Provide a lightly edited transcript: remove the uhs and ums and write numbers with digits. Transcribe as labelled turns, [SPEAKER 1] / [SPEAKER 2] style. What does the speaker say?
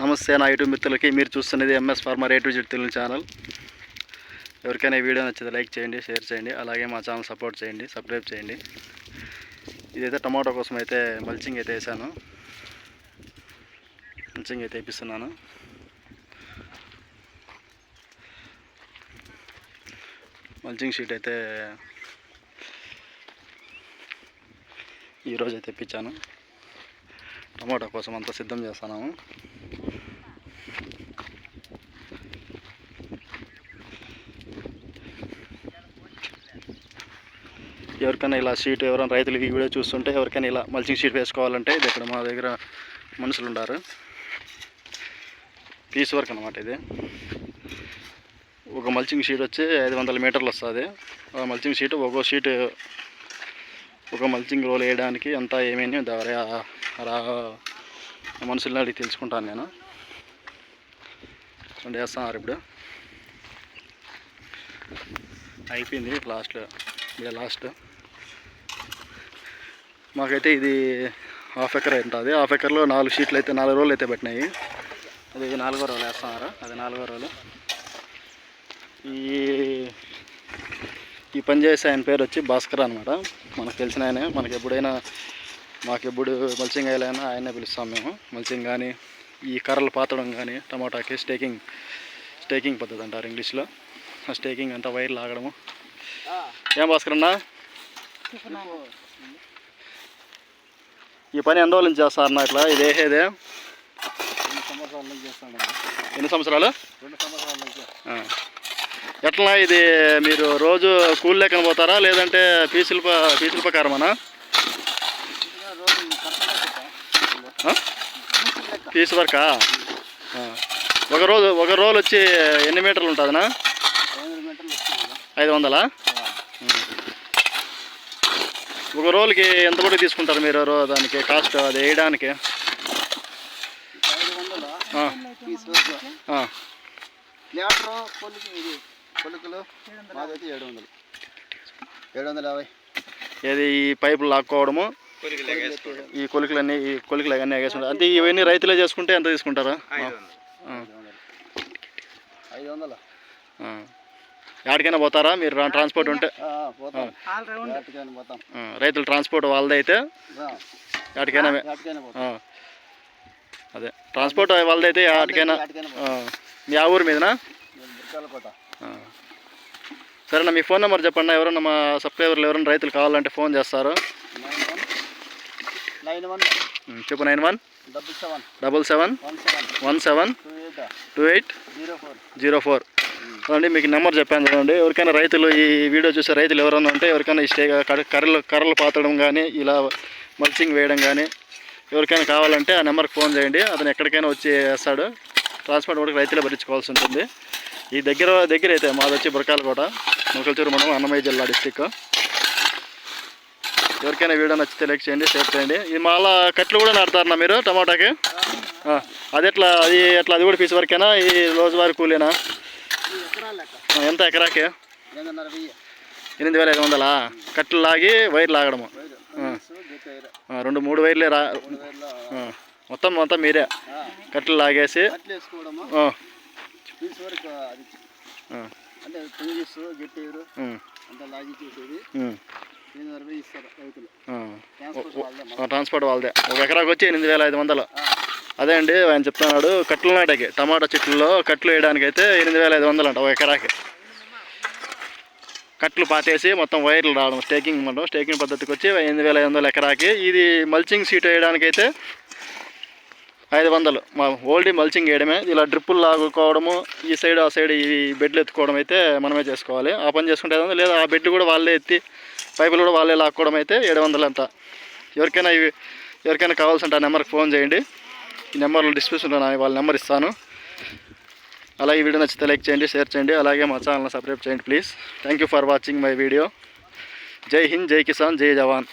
[SPEAKER 1] నమస్తే నా యూట్యూబ్ మిత్రులకి. మీరు చూస్తున్నది MS farmer A to Z Telugu channel. ఎవరికైనా ఈ వీడియో నచ్చితే లైక్ చేయండి, షేర్ చేయండి, అలాగే మా ఛానల్ సపోర్ట్ చేయండి, సబ్స్క్రైబ్ చేయండి. ఇదైతే టమాటో కోసం అయితే మల్చింగ్ అయితే వేసాను. మల్చింగ్ అయితే వేపిస్తున్నాను. మల్చింగ్ షీట్ అయితే ఈరోజు అయితే తెప్పించాను. టమాటో కోసం అంతా సిద్ధం చేస్తున్నాము. ఎవరికైనా ఇలా షీట్ ఎవరైనా రైతులు ఈ వీడియో చూస్తుంటే ఎవరికైనా ఇలా మల్చింగ్ షీట్ వేసుకోవాలంటే ఇది ఇక్కడ మా దగ్గర మనుషులు ఉన్నారు. పీస్ వర్క్ అన్నమాట. ఇది ఒక మల్చింగ్ షీట్ వచ్చి 500 మీటర్లు వస్తుంది. ఆ మల్చింగ్ షీట్ ఒక్కో షీట్ ఒక మల్చింగ్ రోల్ వేయడానికి అంతా ఏమేమి మనుషుల్ని అడిగి తెలుసుకుంటాను నేను. వేస్తున్నారు ఇప్పుడు. అయిపోయింది లాస్ట్. మాకైతే ఇది హాఫ్ ఎకర్ ఉంటుంది. హాఫ్ ఎకర్లో 4 షీట్లు అయితే 4 రోలు అయితే పెట్టినాయి. అది 4వ రోలు వేస్తున్నారు. అది 4వ రోలు. ఈ పని చేసే ఆయన పేరు వచ్చి భాస్కర్ అనమాట. మనకు తెలిసిన ఆయనే. మాకెప్పుడు మల్చింగ్ వేయాలైనా ఆయనే పిలుస్తాం మేము. మల్చింగ్ కానీ ఈ కర్రలు పాతడం కానీ టమాటాకి స్టేకింగ్ పద్ధతి అంటారు ఇంగ్లీష్లో. ఆ స్టేకింగ్ అంతా వైర్ లాగడము. ఏం భాస్కర్ అన్న, ఈ పని ఎన్ని రోజుల నుంచి చేస్తారన్నా ఇట్లా? ఇది వేసేదే
[SPEAKER 2] 2 సంవత్సరాల నుంచి చేస్తాను.
[SPEAKER 1] ఎన్ని సంవత్సరాలు?
[SPEAKER 2] 2 సంవత్సరాల నుంచి.
[SPEAKER 1] ఎట్లా ఇది మీరు రోజు కూలి లెక్కన పోతారా లేదంటే పీసుల ప్రకారమనా? పీస్ వర్కా? ఒక రోల్ వచ్చి ఎన్ని మీటర్లు ఉంటుందనా? 500. ఒక రోల్కి ఎంత కూడా తీసుకుంటారు మీరు దానికి కాస్ట్? అది వేయడానికి
[SPEAKER 2] 750.
[SPEAKER 1] ఏది ఈ పైపులు లాక్కోవడము, ఈ కొలికలు అన్నీ ఎగేసుకుంటారు. అంటే ఇవన్నీ రైతులే చేసుకుంటే ఎంత తీసుకుంటారా?
[SPEAKER 2] 500.
[SPEAKER 1] ఎక్కడికైనా పోతారా మీరు? ట్రాన్స్పోర్ట్ ఉంటే రైతులు ట్రాన్స్పోర్ట్ వాళ్ళది అయితే ఎక్కడికైనా అదే ట్రాన్స్పోర్ట్ వాళ్ళది అయితే ఎక్కడికైనా. మీ ఆ ఊరి మీదనా? సరేనా, మీ ఫోన్ నెంబర్ చెప్పండి. ఎవరన్నా మా సబ్స్క్రైబర్లు ఎవరైనా రైతులు కావాలంటే ఫోన్ చేస్తారు.
[SPEAKER 2] 91
[SPEAKER 1] చెప్పు. 91 77 17 28 04. చూడండి, మీకు నెంబర్ చెప్పాను చూడండి. ఎవరికైనా రైతులు ఈ వీడియో చూసే రైతులు ఎవరైనా ఉంటే ఎవరికైనా కర్రలు పాతడం కానీ ఇలా మల్చింగ్ వేయడం కానీ ఎవరికైనా కావాలంటే ఆ నెంబర్కి ఫోన్ చేయండి. అతను ఎక్కడికైనా వచ్చి వేస్తాడు. ట్రాన్స్పోర్ట్ కూడా రైతులే భరించుకోవాల్సి ఉంటుంది. ఈ దగ్గర అయితే మాది వచ్చి బురకాలకోట, మొలకల్చూరు మండలం, అన్నమయ్య జిల్లా డిస్టిక్. ఎవరికైనా వీడియో నచ్చితే లైక్ చేయండి, షేర్ చేయండి. ఇది మళ్ళా కట్లు కూడా నాటుతారన్నా మీరు టమాటాకి? అది అది కూడా పీస్ వరకేనా? ఈ రోజువారీ కూలీనా? ఎంత ఎకరాకి? 8500. కట్లు లాగి వైర్ లాగడము. 2-3 వైర్లే మొత్తం మీరే కట్లు లాగేసి ట్రాన్స్పోర్ట్ వాళ్ళదే. 1 ఎకరాకి వచ్చి 8500. అదే అండి ఆయన చెప్తున్నాడు. కట్లు నాటకి టమాటా చెట్లలో కట్లు వేయడానికి అయితే 8500 అంట 1 ఎకరాకి. కట్లు పాతేసి మొత్తం వైర్లు రావడం స్టేకింగ్ పద్ధతికి వచ్చి 8500 ఎకరాకి. ఇది మల్చింగ్ షీట్ వేయడానికి అయితే 500. మా ఓల్డీ మల్చింగ్ వేయడమే. ఇలా డ్రిప్పులు లాగుకోవడము, ఈ సైడ్ ఆ సైడ్ ఈ బెడ్లు ఎత్తుకోవడం అయితే మనమే చేసుకోవాలి. ఆ పని చేసుకుంటే 500. లేదా ఆ బెడ్ కూడా వాళ్ళే ఎత్తి పైపులు కూడా వాళ్ళే లాక్కోవడం అయితే 700 అంట. ఎవరికైనా కావాల్సింటే ఆ నెంబర్కి ఫోన్ చేయండి. ఈ నెంబర్లో డిస్క్రిప్షన్లో వాళ్ళ నెంబర్ ఇస్తాను. అలాగే ఈ వీడియో నచ్చితే లైక్ చేయండి, షేర్ చేయండి, అలాగే మా ఛానల్ని సబ్స్క్రైబ్ చేయండి please. Thank you for watching my video. జై హింద్, జై కిసాన్, జై జవాన్.